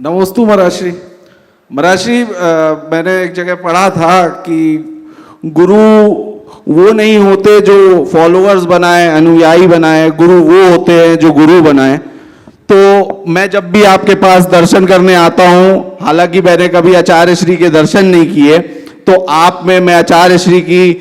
नमोस्तु महाराज श्री मैंने एक जगह पढ़ा था कि गुरु वो नहीं होते जो फॉलोअर्स बनाए, अनुयायी बनाए। गुरु वो होते हैं जो गुरु बनाए। तो मैं जब भी आपके पास दर्शन करने आता हूं, हालांकि मैंने कभी आचार्य श्री के दर्शन नहीं किए, तो आप में मैं आचार्य श्री की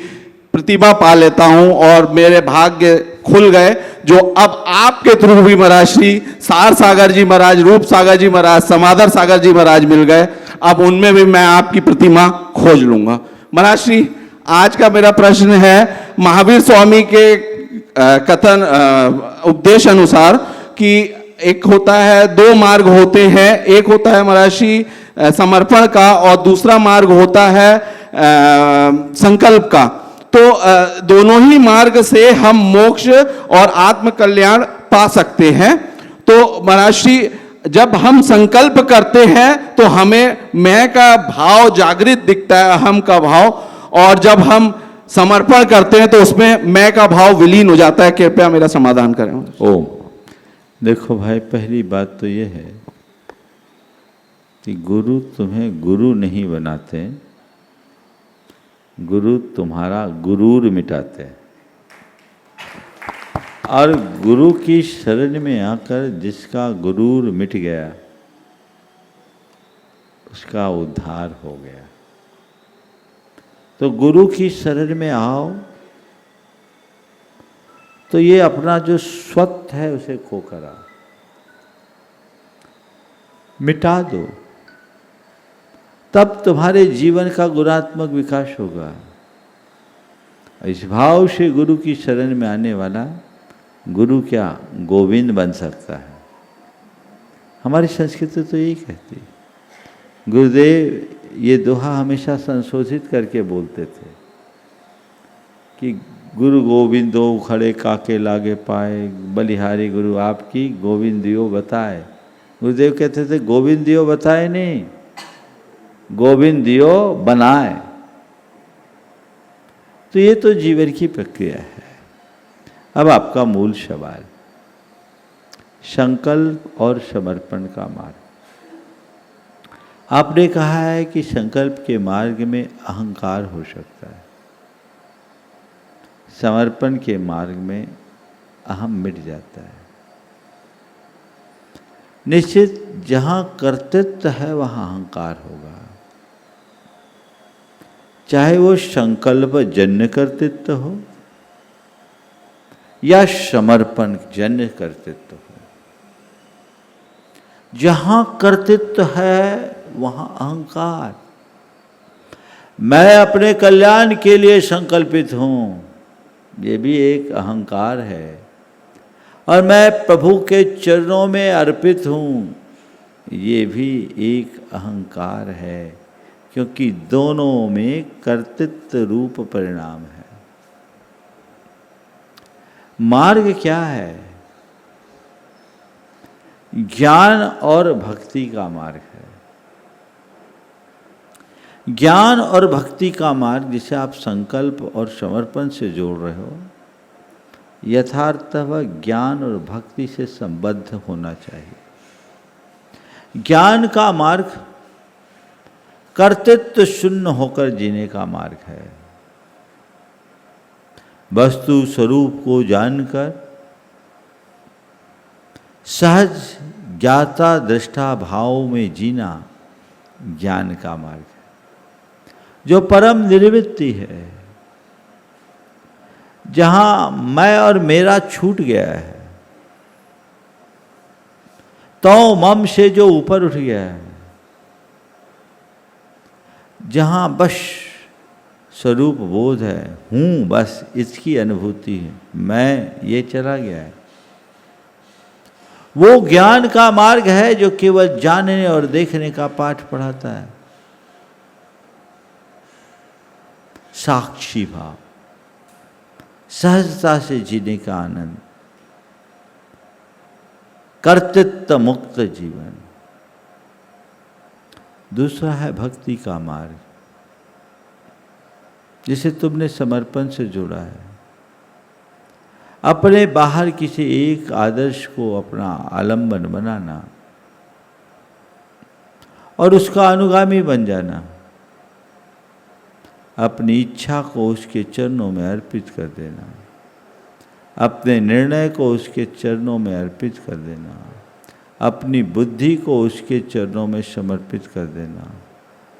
प्रतिमा पा लेता हूं और मेरे भाग्य खुल गए, जो अब आपके थ्रू भी महाराज श्री सार सागर जी महाराज, रूप सागर जी महाराज, समाधर सागर जी महाराज मिल गए। अब उनमें भी मैं आपकी प्रतिमा खोज लूंगा। महाराज श्री, आज का मेरा प्रश्न है महावीर स्वामी के कथन उपदेश अनुसार कि एक होता है, दो मार्ग होते हैं। एक होता है महाराज श्री समर्पण का और दूसरा मार्ग होता है संकल्प का। तो दोनों ही मार्ग से हम मोक्ष और आत्म कल्याण पा सकते हैं। तो महाराज श्री, जब हम संकल्प करते हैं तो हमें मैं का भाव जागृत दिखता है, अहम का भाव, और जब हम समर्पण करते हैं तो उसमें मैं का भाव विलीन हो जाता है। कृपया मेरा समाधान करें। ओम। देखो भाई, पहली बात तो ये है कि गुरु तुम्हें गुरु नहीं बनाते, गुरु तुम्हारा गुरूर मिटाते हैं। और गुरु की शरण में आकर जिसका गुरूर मिट गया उसका उद्धार हो गया। तो गुरु की शरण में आओ तो ये अपना जो स्वत्व है उसे खोकर आओ, मिटा दो, तब तुम्हारे जीवन का गुणात्मक विकास होगा। इस भाव से गुरु की शरण में आने वाला गुरु क्या गोविंद बन सकता है। हमारी संस्कृति तो यही कहती है। गुरुदेव ये दोहा हमेशा संशोधित करके बोलते थे कि गुरु गोविंदो खड़े काके लागे पाए, बलिहारी गुरु आपकी गोविंदियो बताए। गुरुदेव कहते थे गोविंदियो बताए नहीं, गोविंदियो बनाए। तो ये तो जीवन की प्रक्रिया है। अब आपका मूल सवाल, संकल्प और समर्पण का मार्ग। आपने कहा है कि संकल्प के मार्ग में अहंकार हो सकता है, समर्पण के मार्ग में अहम मिट जाता है। निश्चित जहाँ कर्तृत्व है वहाँ अहंकार होगा, चाहे वो संकल्प जन्य कर्तृत्व हो या समर्पण जन्य कर्तृत्व हो। जहां कर्तृत्व है वहां अहंकार। मैं अपने कल्याण के लिए संकल्पित हूं, ये भी एक अहंकार है। और मैं प्रभु के चरणों में अर्पित हूं, ये भी एक अहंकार है, क्योंकि दोनों में कर्तृत्व रूप परिणाम है। मार्ग क्या है? ज्ञान और भक्ति का मार्ग है। ज्ञान और भक्ति का मार्ग जिसे आप संकल्प और समर्पण से जोड़ रहे हो, यथार्थतः ज्ञान और भक्ति से संबद्ध होना चाहिए। ज्ञान का मार्ग कर्तृत्व शून्य होकर जीने का मार्ग है। वस्तु स्वरूप को जानकर सहज ज्ञाता दृष्टा भाव में जीना ज्ञान का मार्ग है, जो परम निर्वृत्ति है, जहां मैं और मेरा छूट गया है, तो मम से जो ऊपर उठ गया है, जहां बस स्वरूप बोध है, हूँ बस इसकी अनुभूति है, मैं ये चला गया है, वो ज्ञान का मार्ग है जो केवल जानने और देखने का पाठ पढ़ाता है। साक्षी भाव, सहजता से जीने का आनंद, कर्तृत्व मुक्त जीवन। दूसरा है भक्ति का मार्ग, जिसे तुमने समर्पण से जोड़ा है। अपने बाहर किसी एक आदर्श को अपना आलंबन बनाना, और उसका अनुगामी बन जाना, अपनी इच्छा को उसके चरणों में अर्पित कर देना, अपने निर्णय को उसके चरणों में अर्पित कर देना, अपनी बुद्धि को उसके चरणों में समर्पित कर देना।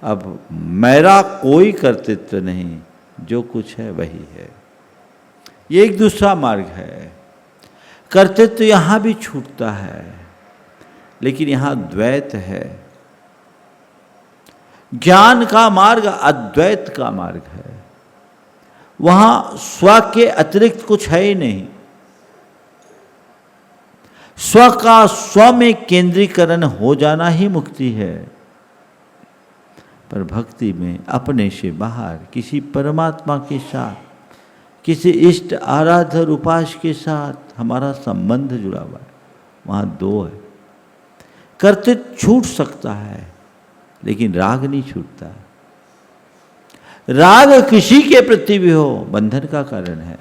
अब मेरा कोई कर्तृत्व नहीं, जो कुछ है वही है। ये एक दूसरा मार्ग है। कर्तृत्व यहाँ भी छूटता है, लेकिन यहाँ द्वैत है। ज्ञान का मार्ग अद्वैत का मार्ग है। वहाँ स्व के अतिरिक्त कुछ है ही नहीं। स्व का स्व में केंद्रीकरण हो जाना ही मुक्ति है। पर भक्ति में अपने से बाहर किसी परमात्मा के साथ, किसी इष्ट आराध्य और उपास्य के साथ हमारा संबंध जुड़ा हुआ है। वहाँ दो है। कर्तृत्व छूट सकता है, लेकिन राग नहीं छूटता। राग किसी के प्रति भी हो, बंधन का कारण है।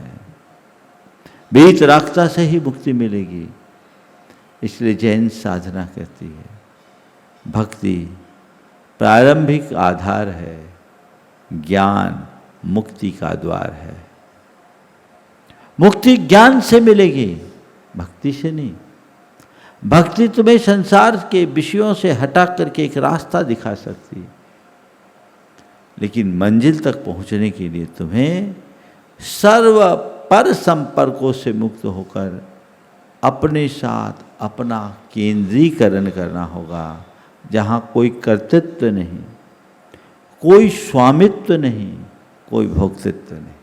वीतरागता से ही मुक्ति मिलेगी। इसलिए जैन साधना कहती है भक्ति प्रारंभिक आधार है, ज्ञान मुक्ति का द्वार है। मुक्ति ज्ञान से मिलेगी, भक्ति से नहीं। भक्ति तुम्हें संसार के विषयों से हटा करके एक रास्ता दिखा सकती है, लेकिन मंजिल तक पहुंचने के लिए तुम्हें सर्व पर संपर्कों से मुक्त होकर अपने साथ अपना केंद्रीकरण करना होगा, जहाँ कोई कर्तृत्व नहीं, कोई स्वामित्व नहीं, कोई भोक्तृत्व नहीं।